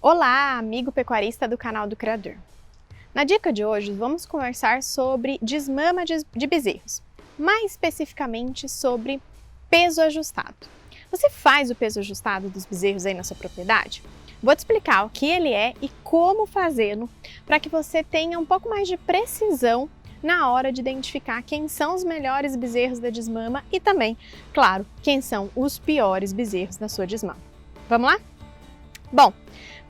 Olá, amigo pecuarista do canal do Criador. Na dica de hoje, vamos conversar sobre desmama de bezerros, mais especificamente sobre peso ajustado. Você faz o peso ajustado dos bezerros aí na sua propriedade? Vou te explicar o que ele é e como fazê-lo para que você tenha um pouco mais de precisão na hora de identificar quem são os melhores bezerros da desmama e também, claro, quem são os piores bezerros da sua desmama. Vamos lá? Bom,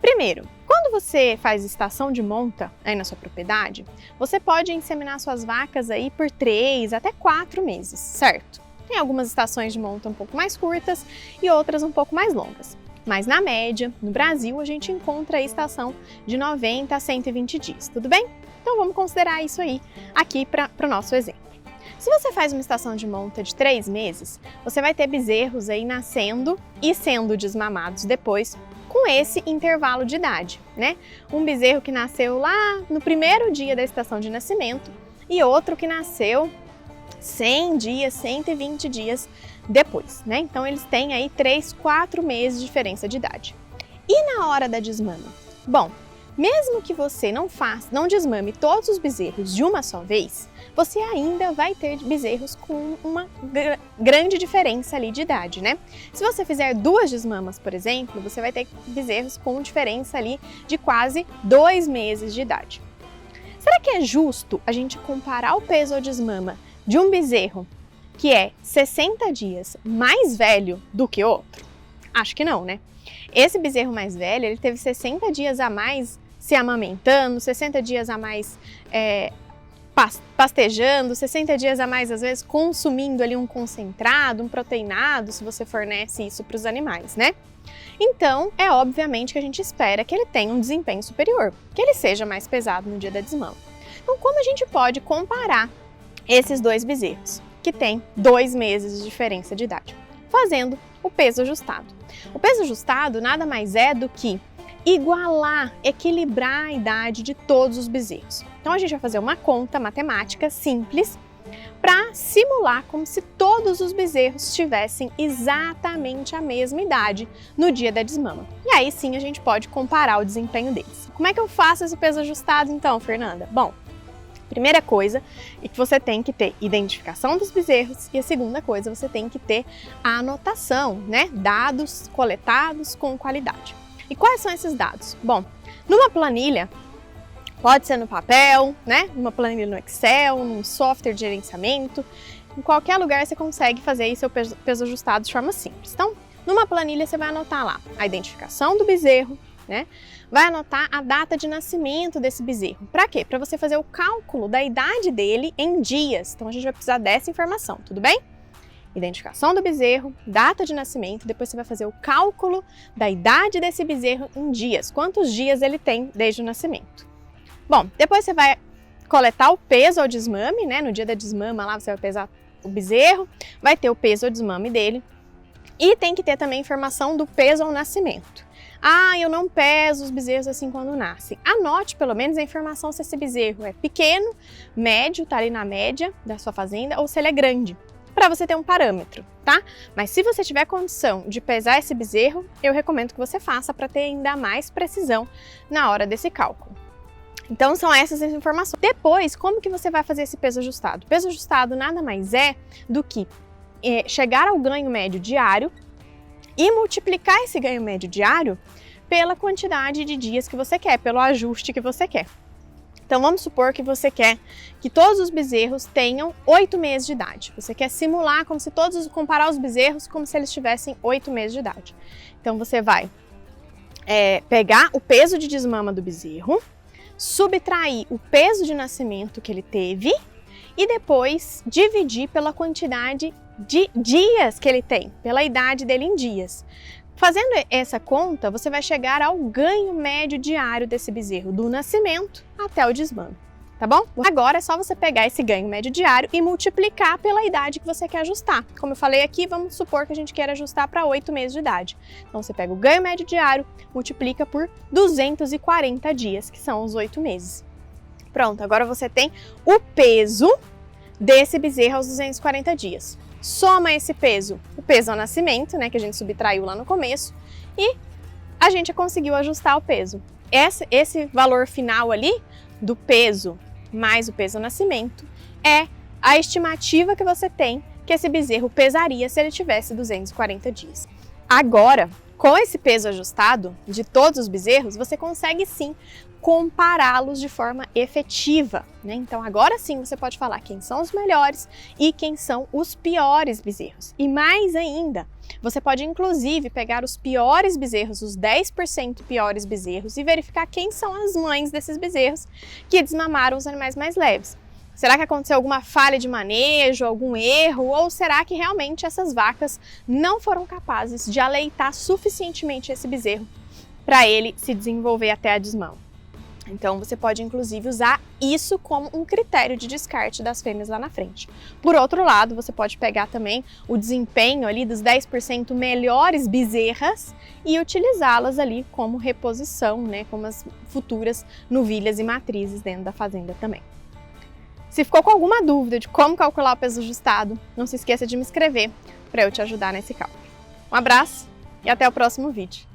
primeiro, quando você faz estação de monta aí na sua propriedade, você pode inseminar suas vacas aí por 3 até 4 meses, certo? Tem algumas estações de monta um pouco mais curtas e outras um pouco mais longas. Mas na média, no Brasil, a gente encontra a estação de 90 a 120 dias, tudo bem? Então vamos considerar isso aí aqui para o nosso exemplo. Se você faz uma estação de monta de 3 meses, você vai ter bezerros aí nascendo e sendo desmamados depois, com esse intervalo de idade, né? Um bezerro que nasceu lá no primeiro dia da estação de nascimento e outro que nasceu 100 dias, 120 dias depois, né? Então eles têm aí 3, 4 meses de diferença de idade. E na hora da desmama? Bom, mesmo que você não desmame todos os bezerros de uma só vez, você ainda vai ter bezerros com uma grande diferença ali de idade, né? Se você fizer 2 desmamas, por exemplo, você vai ter bezerros com diferença ali de quase 2 meses de idade. Será que é justo a gente comparar o peso ao desmama de um bezerro que é 60 dias mais velho do que outro? Acho que não, né? Esse bezerro mais velho, ele teve 60 dias a mais se amamentando, 60 dias a mais pastejando, 60 dias a mais, às vezes, consumindo ali um concentrado, um proteinado, se você fornece isso para os animais, né? Então, é obviamente que a gente espera que ele tenha um desempenho superior, que ele seja mais pesado no dia da desmama. Então, como a gente pode comparar esses 2 bezerros, que têm 2 meses de diferença de idade? Fazendo o peso ajustado. O peso ajustado nada mais é do que igualar, equilibrar a idade de todos os bezerros. Então a gente vai fazer uma conta matemática simples para simular como se todos os bezerros tivessem exatamente a mesma idade no dia da desmama. E aí sim a gente pode comparar o desempenho deles. Como é que eu faço esse peso ajustado então, Fernanda? Bom, primeira coisa é que você tem que ter identificação dos bezerros e a segunda coisa, você tem que ter a anotação, né? Dados coletados com qualidade. E quais são esses dados? Bom, numa planilha, pode ser no papel, né? Numa planilha no Excel, num software de gerenciamento, em qualquer lugar você consegue fazer aí seu peso ajustado de forma simples. Então, numa planilha você vai anotar lá a identificação do bezerro, né? Vai anotar a data de nascimento desse bezerro. Para quê? Para você fazer o cálculo da idade dele em dias. Então a gente vai precisar dessa informação, tudo bem? Identificação do bezerro, data de nascimento, depois você vai fazer o cálculo da idade desse bezerro em dias. Quantos dias ele tem desde o nascimento? Bom, depois você vai coletar o peso ao desmame, né? No dia da desmama lá você vai pesar o bezerro, vai ter o peso ao desmame dele e tem que ter também informação do peso ao nascimento. Ah, eu não peso os bezerros assim quando nascem. Anote pelo menos a informação se esse bezerro é pequeno, médio, tá ali na média da sua fazenda, ou se ele é grande, para você ter um parâmetro, tá? Mas se você tiver condição de pesar esse bezerro, eu recomendo que você faça para ter ainda mais precisão na hora desse cálculo. Então são essas as informações. Depois, como que você vai fazer esse peso ajustado? O peso ajustado nada mais é do que chegar ao ganho médio diário e multiplicar esse ganho médio diário pela quantidade de dias que você quer, pelo ajuste que você quer. Então vamos supor que você quer que todos os bezerros tenham 8 meses de idade. Você quer simular como se comparar os bezerros como se eles tivessem 8 meses de idade. Então você vai pegar o peso de desmama do bezerro, subtrair o peso de nascimento que ele teve e depois dividir pela quantidade de dias que ele tem, pela idade dele em dias. Fazendo essa conta, você vai chegar ao ganho médio diário desse bezerro, do nascimento até o desmame, tá bom? Agora é só você pegar esse ganho médio diário e multiplicar pela idade que você quer ajustar. Como eu falei aqui, vamos supor que a gente quer ajustar para 8 meses de idade. Então você pega o ganho médio diário, multiplica por 240 dias, que são os 8 meses. Pronto, agora você tem o peso desse bezerro aos 240 dias. Soma esse peso, o peso ao nascimento, né, que a gente subtraiu lá no começo, e a gente conseguiu ajustar o peso. Esse valor final ali do peso mais o peso ao nascimento é a estimativa que você tem que esse bezerro pesaria se ele tivesse 240 dias. Agora, com esse peso ajustado de todos os bezerros, você consegue sim compará-los de forma efetiva, né? Então agora sim você pode falar quem são os melhores e quem são os piores bezerros. E mais ainda, você pode inclusive pegar os piores bezerros, os 10% piores bezerros, e verificar quem são as mães desses bezerros que desmamaram os animais mais leves. Será que aconteceu alguma falha de manejo, algum erro, ou será que realmente essas vacas não foram capazes de aleitar suficientemente esse bezerro para ele se desenvolver até a desmama? Então você pode inclusive usar isso como um critério de descarte das fêmeas lá na frente. Por outro lado, você pode pegar também o desempenho ali dos 10% melhores bezerras e utilizá-las ali como reposição, né, como as futuras novilhas e matrizes dentro da fazenda também. Se ficou com alguma dúvida de como calcular o peso ajustado, não se esqueça de me escrever para eu te ajudar nesse cálculo. Um abraço e até o próximo vídeo.